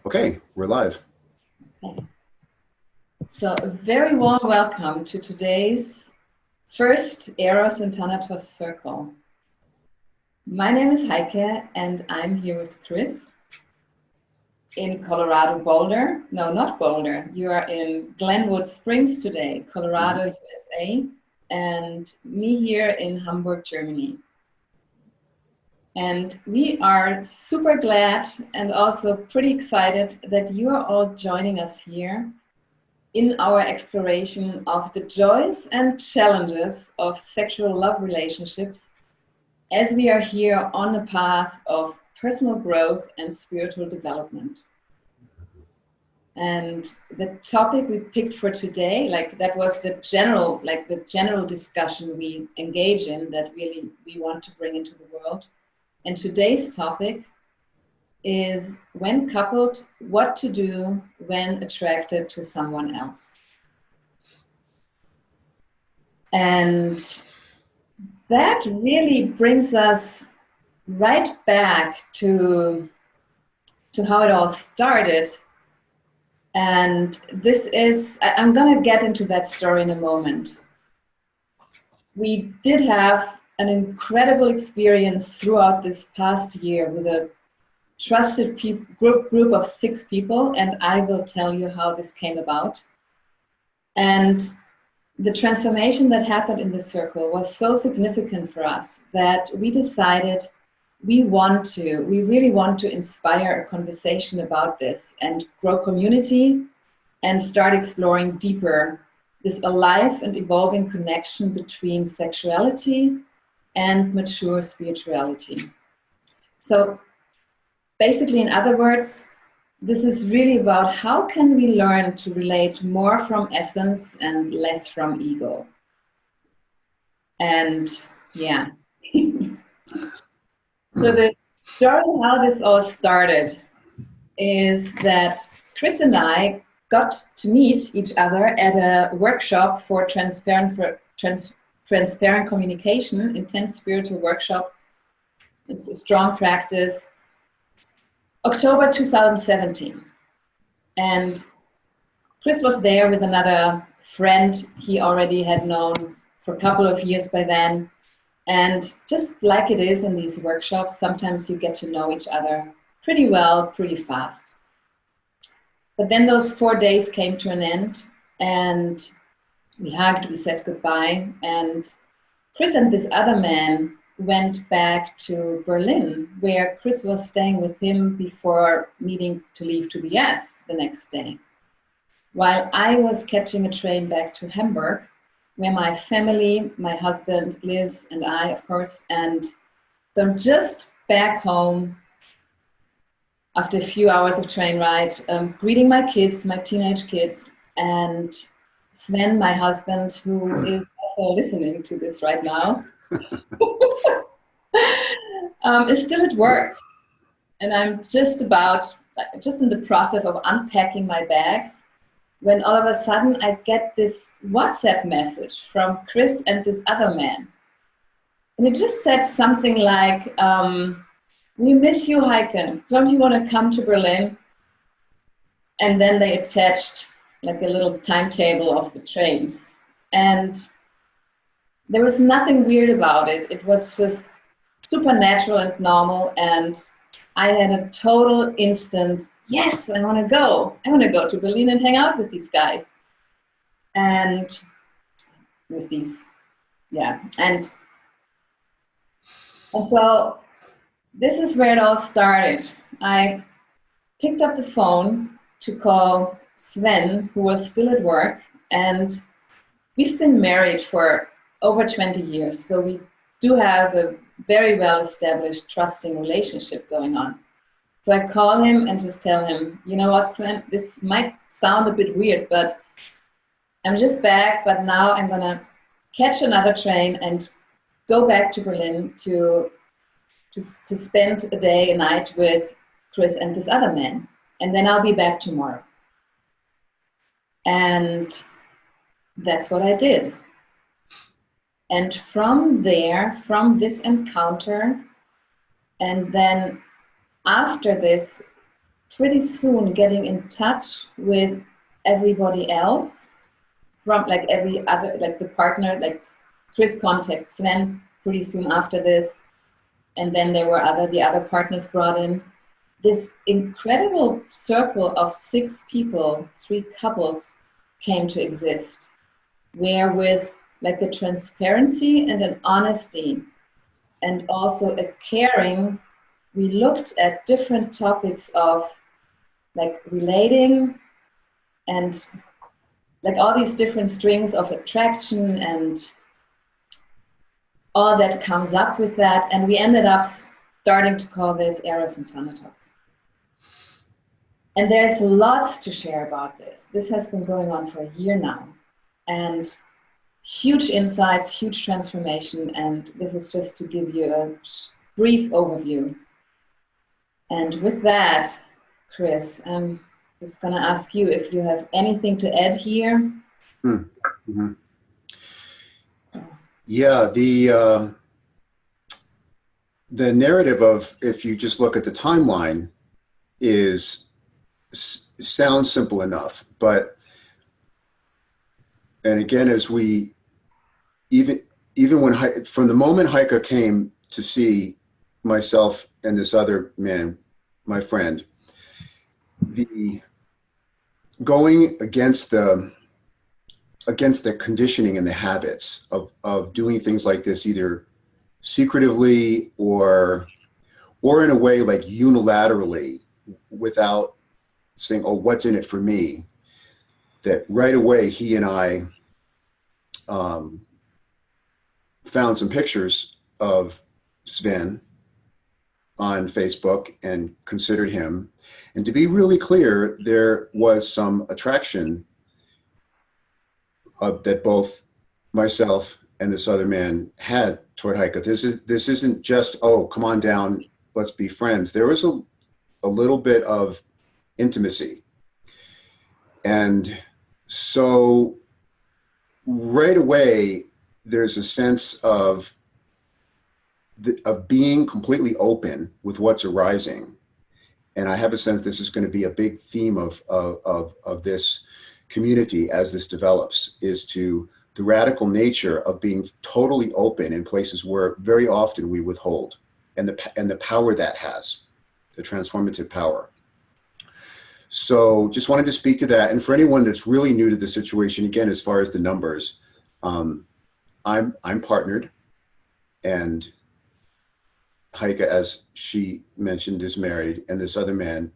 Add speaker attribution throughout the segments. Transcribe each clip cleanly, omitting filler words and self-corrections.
Speaker 1: Okay, we're live.
Speaker 2: Okay. So a very warm welcome to today's first Eros and Thanatos Circle. My name is Heike and I'm here with Chris in Colorado Boulder. No, not Boulder. You are in Glenwood Springs today, Colorado, USA, and me here in Hamburg, Germany. And we are super glad and also pretty excited that you are all joining us here in our exploration of the joys and challenges of sexual love relationships as we are here on a path of personal growth and spiritual development. And the topic we picked for today, that was the general discussion we engage in that really we want to bring into the world. And today's topic is, when coupled, what to do when attracted to someone else. And that really brings us right back to how it all started. And this is, I'm going to get into that story in a moment. We did have an incredible experience throughout this past year with a trusted group of 6 people, and I will tell you how this came about. And the transformation that happened in the circle was so significant for us that we decided we really want to inspire a conversation about this and grow community and start exploring deeper this alive and evolving connection between sexuality and mature spirituality. So basically, in other words, this is really about how can we learn to relate more from essence and less from ego. And yeah. So the story how this all started is that Chris and I got to meet each other at a workshop for transparent communication, intense spiritual workshop. It's a strong practice. October 2017. And Chris was there with another friend he already had known for a couple of years by then. And just like it is in these workshops, sometimes you get to know each other pretty well, pretty fast. But then those 4 days came to an end, and we hugged, we said goodbye, and Chris and this other man went back to Berlin, where Chris was staying with him before needing to leave to the US the next day. While I was catching a train back to Hamburg, where my family, my husband lives, and I, of course, and so I'm just back home after a few hours of train ride, greeting my kids, my teenage kids, and Sven, my husband, who is also listening to this right now, is still at work. And I'm just in the process of unpacking my bags, when all of a sudden I get this WhatsApp message from Chris and this other man. And it just said something like, we miss you, Heike. Don't you want to come to Berlin? And then they attached like a little timetable of the trains. And there was nothing weird about it. It was just supernatural and normal. And I had a total instant, yes, I want to go. I want to go to Berlin and hang out with these guys. And with these, yeah. And so this is where it all started. I picked up the phone to call Sven, who was still at work, and we've been married for over 20 years, so we do have a very well-established, trusting relationship going on. So I call him and just tell him, you know what, Sven, this might sound a bit weird, but I'm just back, but now I'm gonna catch another train and go back to Berlin to spend a day, a night with Chris and this other man. And then I'll be back tomorrow. And that's what I did. And from there, from this encounter, and then after this, pretty soon getting in touch with everybody else from like every other, like the partner, like Chris contacts Sven pretty soon after this. And then there were the other partners brought in. This incredible circle of 6 people, 3 couples came to exist, where with like a transparency and an honesty and also a caring, we looked at different topics of like relating and like all these different strings of attraction and all that comes up with that. And we ended up starting to call this Eros and Thanatos. And there's lots to share about this. This has been going on for a year now. And huge insights, huge transformation. And this is just to give you a brief overview. And with that, Chris, I'm just going to ask you if you have anything to add here.
Speaker 1: Mm-hmm. Yeah, the narrative of, if you just look at the timeline, sounds simple enough, but, and again, as we, even when, from the moment Heike came to see myself and this other man, my friend, the going against the conditioning and the habits of doing things like this, either secretively or in a way like unilaterally, without saying, oh, what's in it for me? That right away, he and I found some pictures of Sven on Facebook and considered him. And to be really clear, there was some attraction that both myself and this other man had toward Heike. This isn't just, oh, come on down, let's be friends. There was a little bit of intimacy. And so right away, there's a sense of being completely open with what's arising. And I have a sense this is going to be a big theme of this community as this develops, is to the radical nature of being totally open in places where very often we withhold, and the power that has, the transformative power. So just wanted to speak to that. And for anyone that's really new to the situation, again, as far as the numbers, I'm partnered, and Heike, as she mentioned, is married, and this other man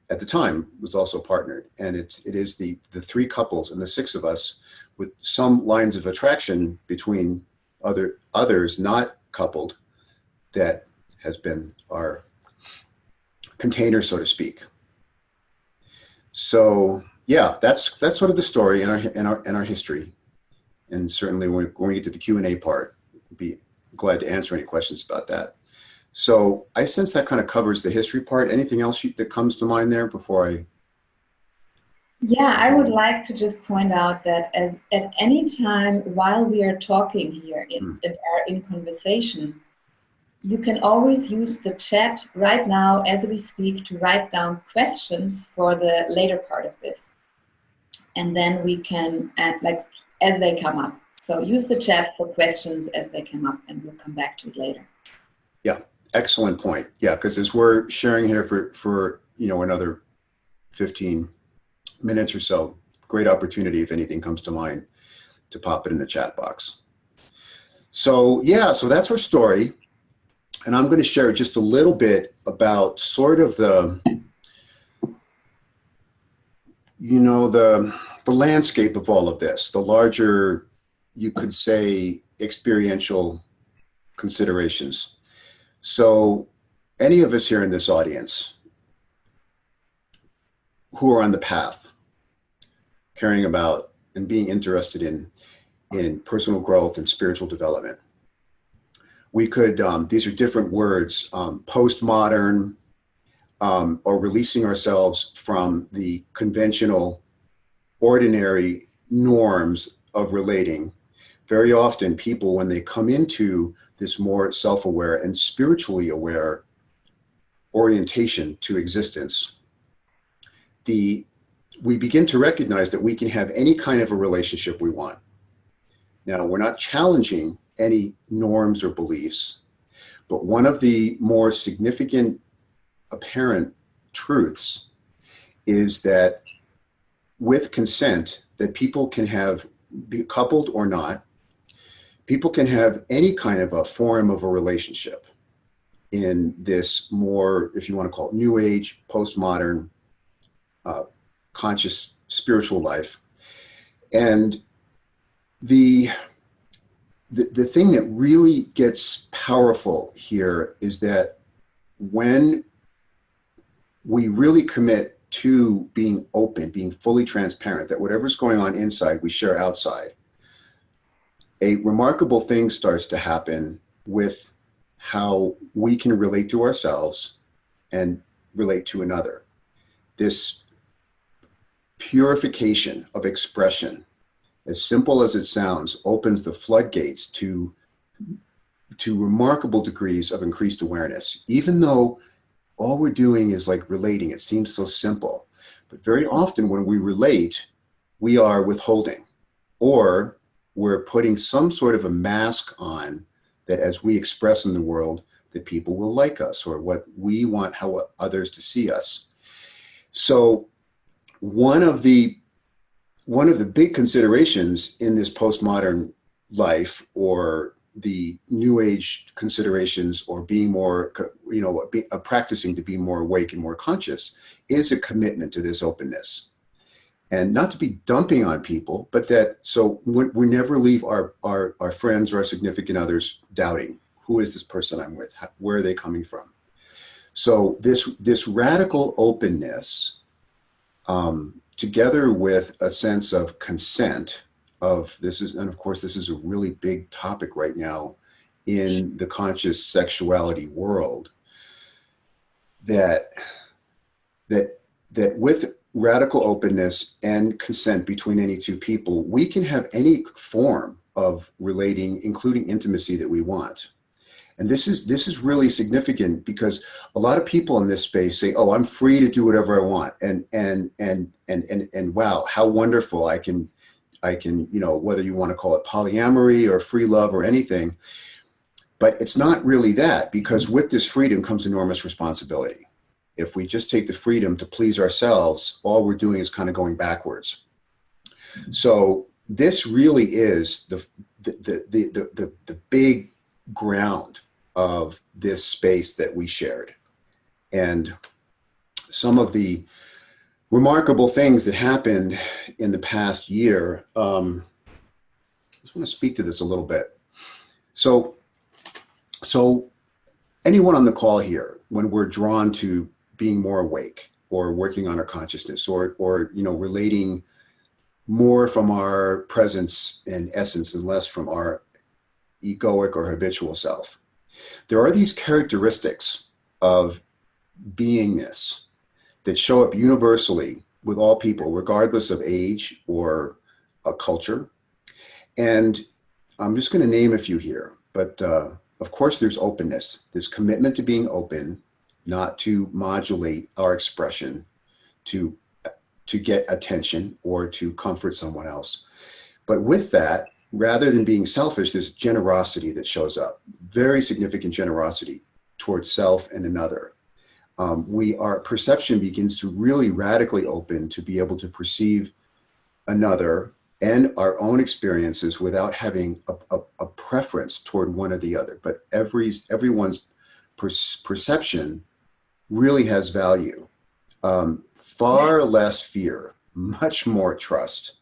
Speaker 1: at the time was also partnered. And it is the 3 couples and the 6 of us, with some lines of attraction between others not coupled, that has been our container, so to speak. So yeah, that's sort of the story in our history. And certainly when we get to the Q&A part, I'd be glad to answer any questions about that. So I sense that kind of covers the history part. Anything else that comes to mind there before I?
Speaker 2: Yeah, I would like to just point out that at any time while we are talking here in conversation, you can always use the chat right now as we speak to write down questions for the later part of this. And then we can add, like, as they come up. So use the chat for questions as they come up, and we'll come back to it later.
Speaker 1: Yeah, excellent point. Yeah, because as we're sharing here for another 15 minutes or so, great opportunity, if anything comes to mind, to pop it in the chat box. So yeah, so that's our story. And I'm going to share just a little bit about sort of the landscape of all of this, the larger, you could say, experiential considerations. So any of us here in this audience who are on the path, caring about and being interested in personal growth and spiritual development, we could, these are different words, postmodern, or releasing ourselves from the conventional, ordinary norms of relating. Very often people, when they come into this more self-aware and spiritually aware orientation to existence, we begin to recognize that we can have any kind of a relationship we want. Now, we're not challenging any norms or beliefs, but one of the more significant apparent truths is that with consent, that people can have, be coupled or not, people can have any kind of a form of a relationship in this more, if you want to call it new age, postmodern, conscious spiritual life. And the thing that really gets powerful here is that when we really commit to being open, being fully transparent, that whatever's going on inside, we share outside, a remarkable thing starts to happen with how we can relate to ourselves and relate to another. This purification of expression, as simple as it sounds, opens the floodgates to remarkable degrees of increased awareness. Even though all we're doing is like relating, it seems so simple. But very often when we relate, we are withholding, or we're putting some sort of a mask on that as we express in the world, that people will like us, or what we want how others to see us. So one of the big considerations in this postmodern life, or the new age considerations, or being more, practicing to be more awake and more conscious, is a commitment to this openness. And not to be dumping on people, but that, so we never leave our friends or our significant others doubting, who is this person I'm with? Where are they coming from? So this radical openness, together with a sense of consent, and of course, this is a really big topic right now in the conscious sexuality world, that with radical openness and consent between any two people, we can have any form of relating, including intimacy, that we want. And this is really significant, because a lot of people in this space say, "Oh, I'm free to do whatever I want," and wow, how wonderful! I can, whether you want to call it polyamory or free love or anything, but it's not really that, because with this freedom comes enormous responsibility. If we just take the freedom to please ourselves, all we're doing is kind of going backwards. So this really is the big ground of this space that we shared. And some of the remarkable things that happened in the past year, I just want to speak to this a little bit. So anyone on the call here, when we're drawn to being more awake, or working on our consciousness, or relating more from our presence and essence and less from our egoic or habitual self, there are these characteristics of beingness that show up universally with all people, regardless of age or a culture. And I'm just going to name a few here, but of course there's openness, this commitment to being open, not to modulate our expression to get attention or to comfort someone else. But with that, rather than being selfish, there's generosity that shows up, very significant generosity towards self and another. Our perception begins to really radically open to be able to perceive another and our own experiences without having a preference toward one or the other. But everyone's perception really has value. Far less fear, much more trust,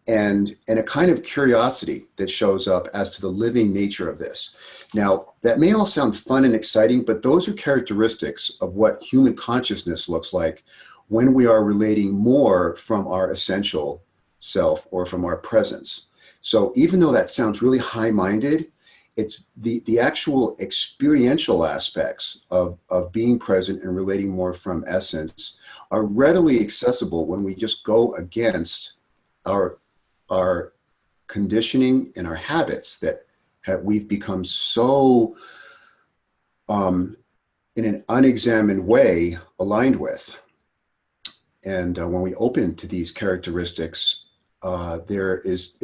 Speaker 1: and a kind of curiosity that shows up as to the living nature of this. Now, that may all sound fun and exciting, but those are characteristics of what human consciousness looks like when we are relating more from our essential self or from our presence. So even though that sounds really high-minded, it's the actual experiential aspects of being present and relating more from essence are readily accessible when we just go against our conditioning and our habits that we've become so in an unexamined way aligned with. when we open to these characteristics, there's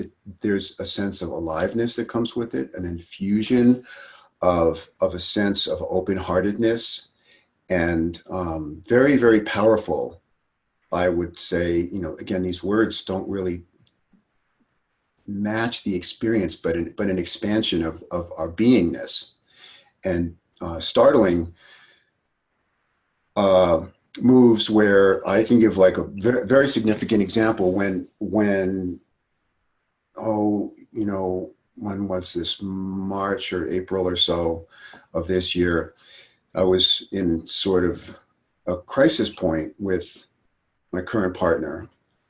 Speaker 1: a sense of aliveness that comes with it, an infusion of a sense of open-heartedness, and very, very powerful. I would say, again, these words don't really match the experience, but an expansion of our beingness, and startling moves where I can give like a very, very significant example when when was this, March or April or so of this year, I was in sort of a crisis point with my current partner.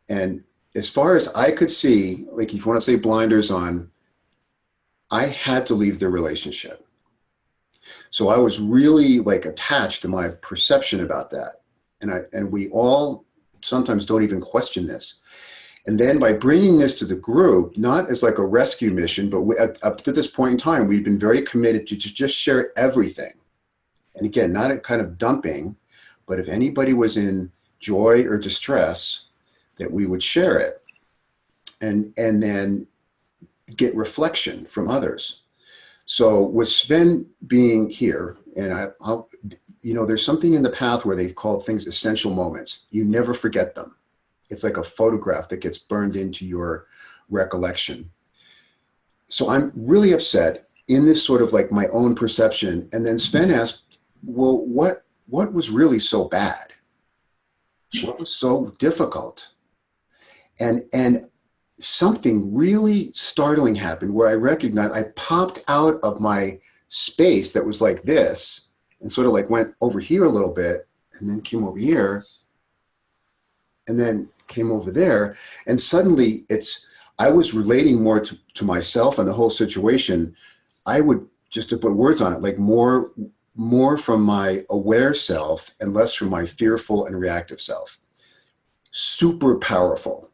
Speaker 1: And as far as I could see, like if you want to say blinders on, I had to leave the relationship. So I was really like attached to my perception about that. And we all sometimes don't even question this. And then by bringing this to the group, not as like a rescue mission, but up to this point in time, we've been very committed to just share everything. And again, not a kind of dumping, but if anybody was in joy or distress, that we would share it, and then get reflection from others. So with Sven being here, and there's something in the path where they've called things essential moments. You never forget them. It's like a photograph that gets burned into your recollection. So I'm really upset in this sort of like my own perception. And then Sven asked, well, what was really so bad? What was so difficult? And something really startling happened where I recognized, I popped out of my space that was like this and sort of like went over here a little bit and then came over here and then came over there. And suddenly I was relating more to myself and the whole situation. I would, just to put words on it, like more from my aware self and less from my fearful and reactive self. Super powerful.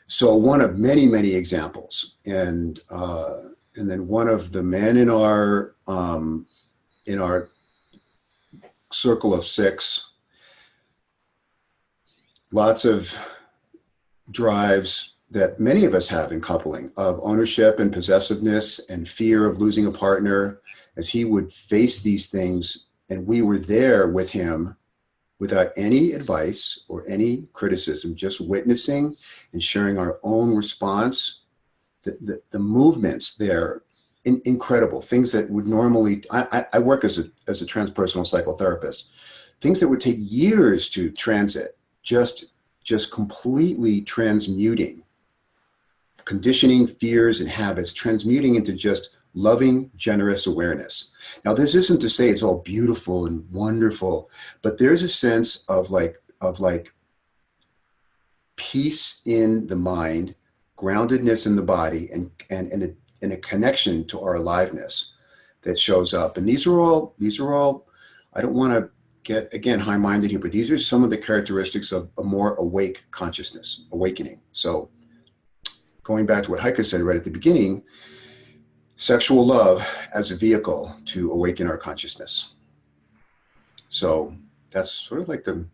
Speaker 1: So one of many, many examples, and then one of the men in our circle of 6, lots of drives that many of us have in coupling, of ownership and possessiveness and fear of losing a partner, as he would face these things, and we were there with him without any advice or any criticism, just witnessing and sharing our own response. The movements there, incredible. Things that would normally, I work as a transpersonal psychotherapist, things that would take years to transit, just completely transmuting, conditioning, fears, and habits, transmuting into just loving, generous awareness. Now, this isn't to say it's all beautiful and wonderful, but there's a sense of like peace in the mind, groundedness in the body, and a connection to our aliveness that shows up. And these are all, I don't want to get, again, high-minded here, but these are some of the characteristics of a more awake consciousness, awakening. So going back to what Heike said right at the beginning, sexual love as a vehicle to awaken our consciousness. So that's sort of like the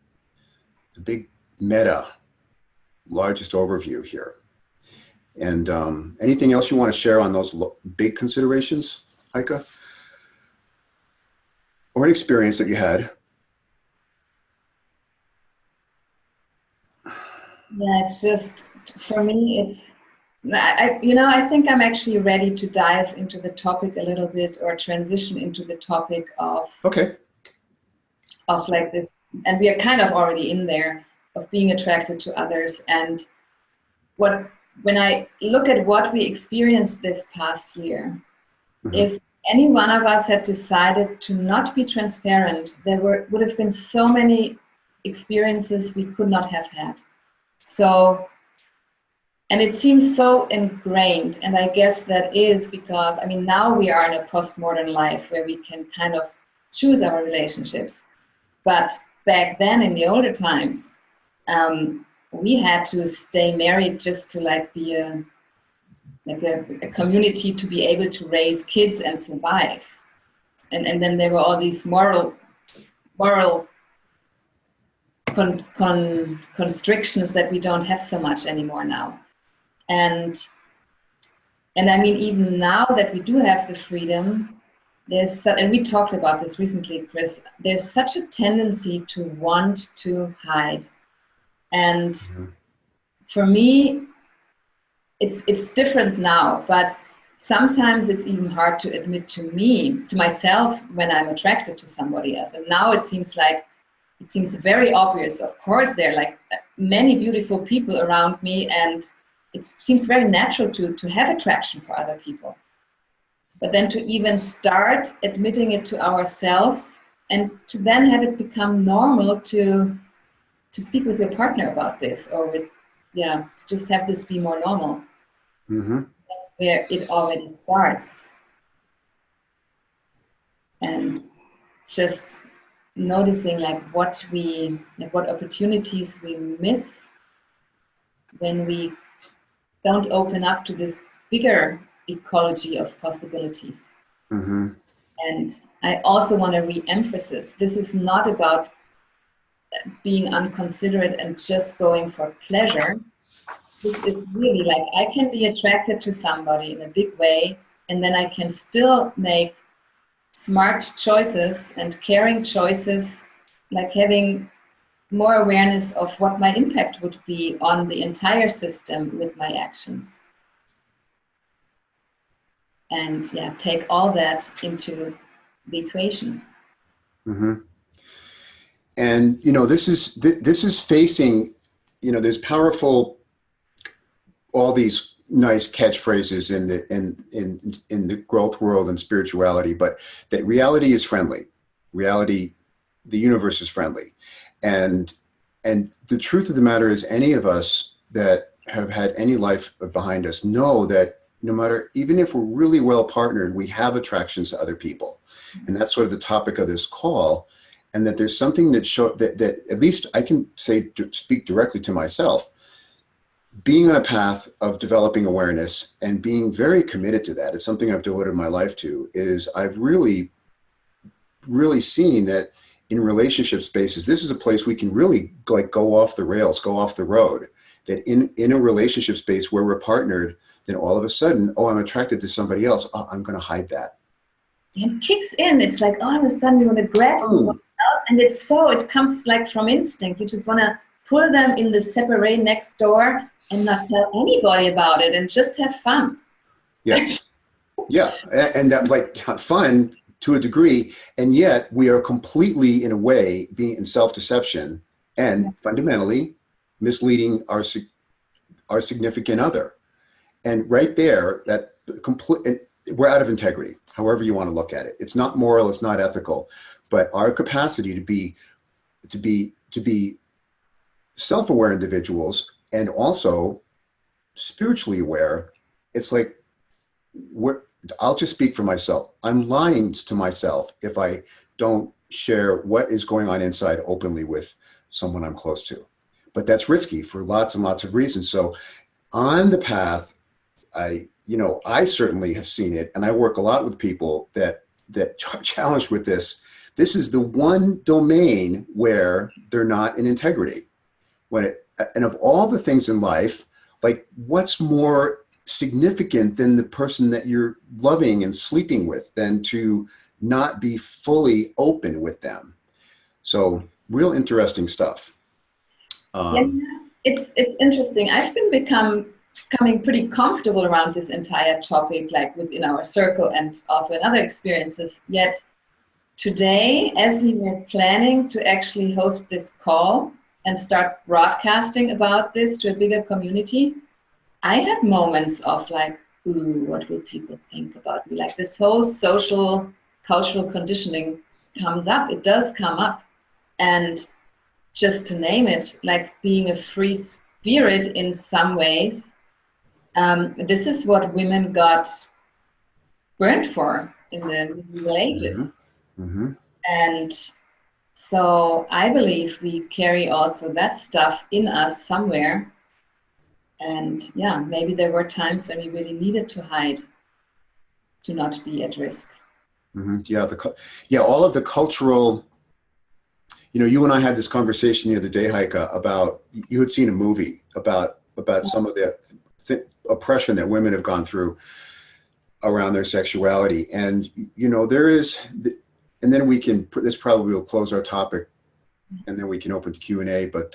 Speaker 1: big meta, largest overview here. And anything else you want to share on those big considerations, Heike? Or an experience that you had?
Speaker 2: Yeah, it's just, for me, I think I'm actually ready to dive into the topic a little bit, or transition into the topic of like this, and we are kind of already in there, of being attracted to others. And when I look at what we experienced this past year, mm-hmm. If any one of us had decided to not be transparent, there would have been so many experiences we could not have had. So, and it seems so ingrained, and I guess that is because, I mean, now we are in a postmodern life where we can kind of choose our relationships. But back then, in the older times, we had to stay married just to like be a community to be able to raise kids and survive. And then there were all these moral constrictions that we don't have so much anymore now. And I mean, even now that we do have the freedom, and we talked about this recently, Chris, there's such a tendency to want to hide. And for me, it's different now, but sometimes it's even hard to admit to myself, when I'm attracted to somebody else. And now it seems very obvious. Of course, there are like many beautiful people around me, and it seems very natural to have attraction for other people. But then to even start admitting it to ourselves, and to then have it become normal to speak with your partner about this, or to just have this be more normal. That's where it already starts. And just noticing what opportunities we miss when we don't open up to this bigger ecology of possibilities. And I also want to re-emphasize, this is not about being unconsiderate and just going for pleasure. This is really I can be attracted to somebody in a big way, and then I can still make smart choices and caring choices, having more awareness of what my impact would be on the entire system with my actions. And take all that into the equation.
Speaker 1: And this is facing, there's powerful, all these nice catchphrases in the growth world and spirituality, but that reality is friendly. Reality, the universe is friendly. And the truth of the matter is, any of us that have had any life behind us know that no matter, even if we're really well partnered, we have attractions to other people. And that's sort of the topic of this call. And that there's something that at least I can speak directly to myself. Being on a path of developing awareness and being very committed to that, it's something I've devoted my life to, is I've really, really seen that in relationship spaces, this is a place we can really go off the rails, go off the road. That in a relationship space where we're partnered, then all of a sudden, I'm attracted to somebody else. Oh, I'm going to hide that.
Speaker 2: And it kicks in. It's all of a sudden you want to grab someone else, and it comes from instinct. You just want to pull them in the separate next door and not tell anybody about it and just have fun.
Speaker 1: Yes. Yeah. And that fun to a degree. And yet we are completely, in a way, being in self-deception and fundamentally misleading our significant other. And right there, we're out of integrity, however you want to look at it. It's not moral, it's not ethical, but our capacity to be self-aware individuals and also spiritually aware, it's I'll just speak for myself. I'm lying to myself if I don't share what is going on inside openly with someone I'm close to. But that's risky for lots and lots of reasons. So on the path, I certainly have seen it, and I work a lot with people that are challenged with this. This is the one domain where they're not in integrity. And of all the things in life, what's more significant than the person that you're loving and sleeping with than to not be fully open with them? So real interesting stuff.
Speaker 2: It's interesting. I've been becoming pretty comfortable around this entire topic, within our circle and also in other experiences. Yet today, as we were planning to actually host this call and start broadcasting about this to a bigger community, I had moments of ooh, what will people think about me? This whole social, cultural conditioning comes up. It does come up. And just to name it, being a free spirit in some ways, this is what women got burned for in the Middle Ages. And so I believe we carry also that stuff in us somewhere. And maybe there were times when we really needed to hide to not be at risk.
Speaker 1: All of the cultural, You know, you and I had this conversation the other day, Heike, about you had seen a movie about some of the oppression that women have gone through around their sexuality. And, you know, there is, and then we can, this probably will close our topic and then we can open to Q&A. But,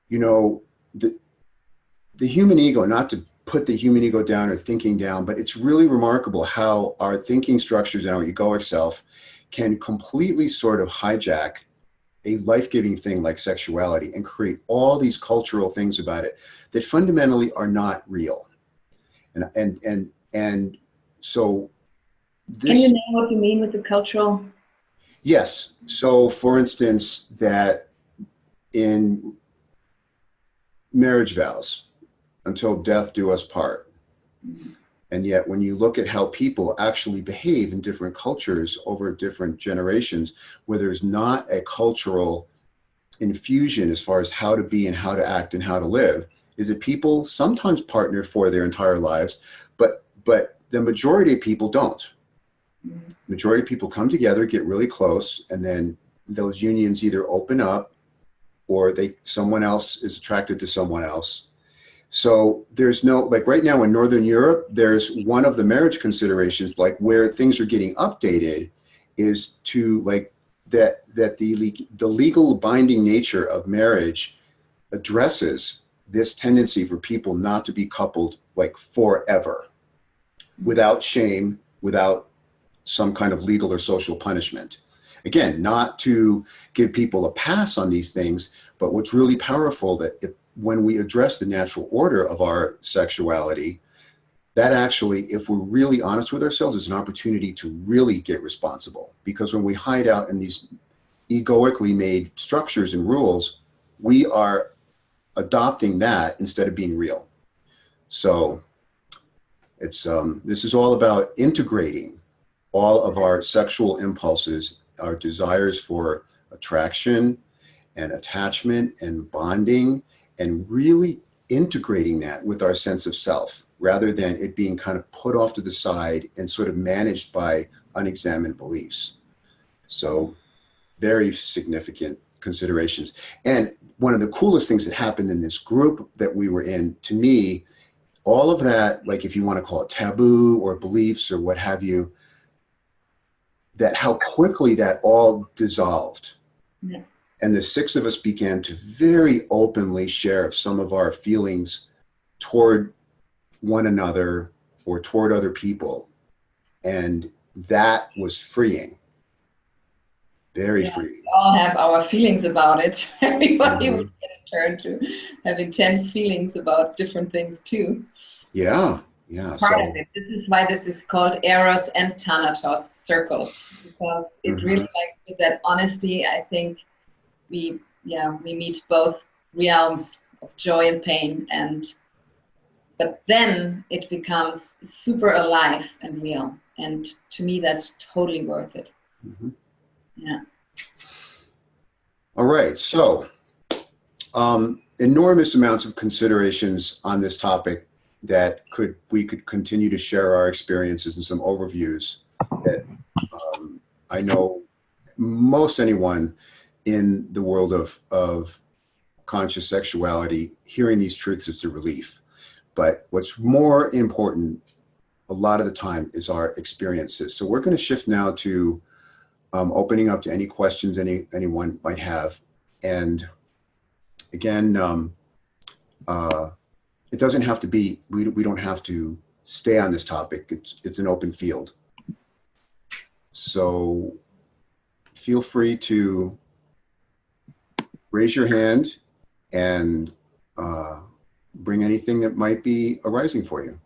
Speaker 1: you know, the human ego, not to put the human ego down or thinking down, but it's really remarkable how our thinking structures and our egoic self can completely sort of hijack a life-giving thing like sexuality and create all these cultural things about it that fundamentally are not real. And so this,
Speaker 2: can you name what you mean with the cultural?
Speaker 1: Yes. So for instance, that in marriage vows, until death do us part. And yet when you look at how people actually behave in different cultures over different generations, where there's not a cultural infusion as far as how to be and how to act and how to live, is that people sometimes partner for their entire lives, but the majority of people don't. Majority of people come together, get really close, and then those unions either open up or someone else is attracted to someone else. So there's no, like right now in Northern Europe, there's one of the marriage considerations, like where things are getting updated is to like that the legal binding nature of marriage addresses this tendency for people not to be coupled like forever, without shame, without some kind of legal or social punishment. Again, not to give people a pass on these things, but what's really powerful that when we address the natural order of our sexuality, that actually, if we're really honest with ourselves, is an opportunity to really get responsible. Because when we hide out in these egoically made structures and rules, we are adopting that instead of being real. So it's this is all about integrating all of our sexual impulses, our desires for attraction and attachment and bonding, and really integrating that with our sense of self, rather than it being kind of put off to the side and sort of managed by unexamined beliefs. So very significant considerations. And one of the coolest things that happened in this group that we were in, to me, all of that, like if you want to call it taboo or beliefs or what have you, that how quickly that all dissolved. Yeah. And the six of us began to very openly share some of our feelings toward one another or toward other people. And that was freeing. Very freeing.
Speaker 2: We all have our feelings about it. Everybody would get a turn to have intense feelings about different things too.
Speaker 1: Yeah. Yeah.
Speaker 2: Part of it. This is why this is called Eros and Thanatos Circles, because it really, like, with that honesty, I think we meet both realms of joy and pain, but then it becomes super alive and real, and to me that's totally worth it. Yeah.
Speaker 1: All right, so enormous amounts of considerations on this topic that we could continue to share our experiences and some overviews that I know most anyone in the world of conscious sexuality, hearing these truths is a relief. But what's more important a lot of the time is our experiences. So we're going to shift now to opening up to any questions anyone might have. And again, it doesn't have to be, we don't have to stay on this topic. It's an open field. So feel free to raise your hand and bring anything that might be arising for you.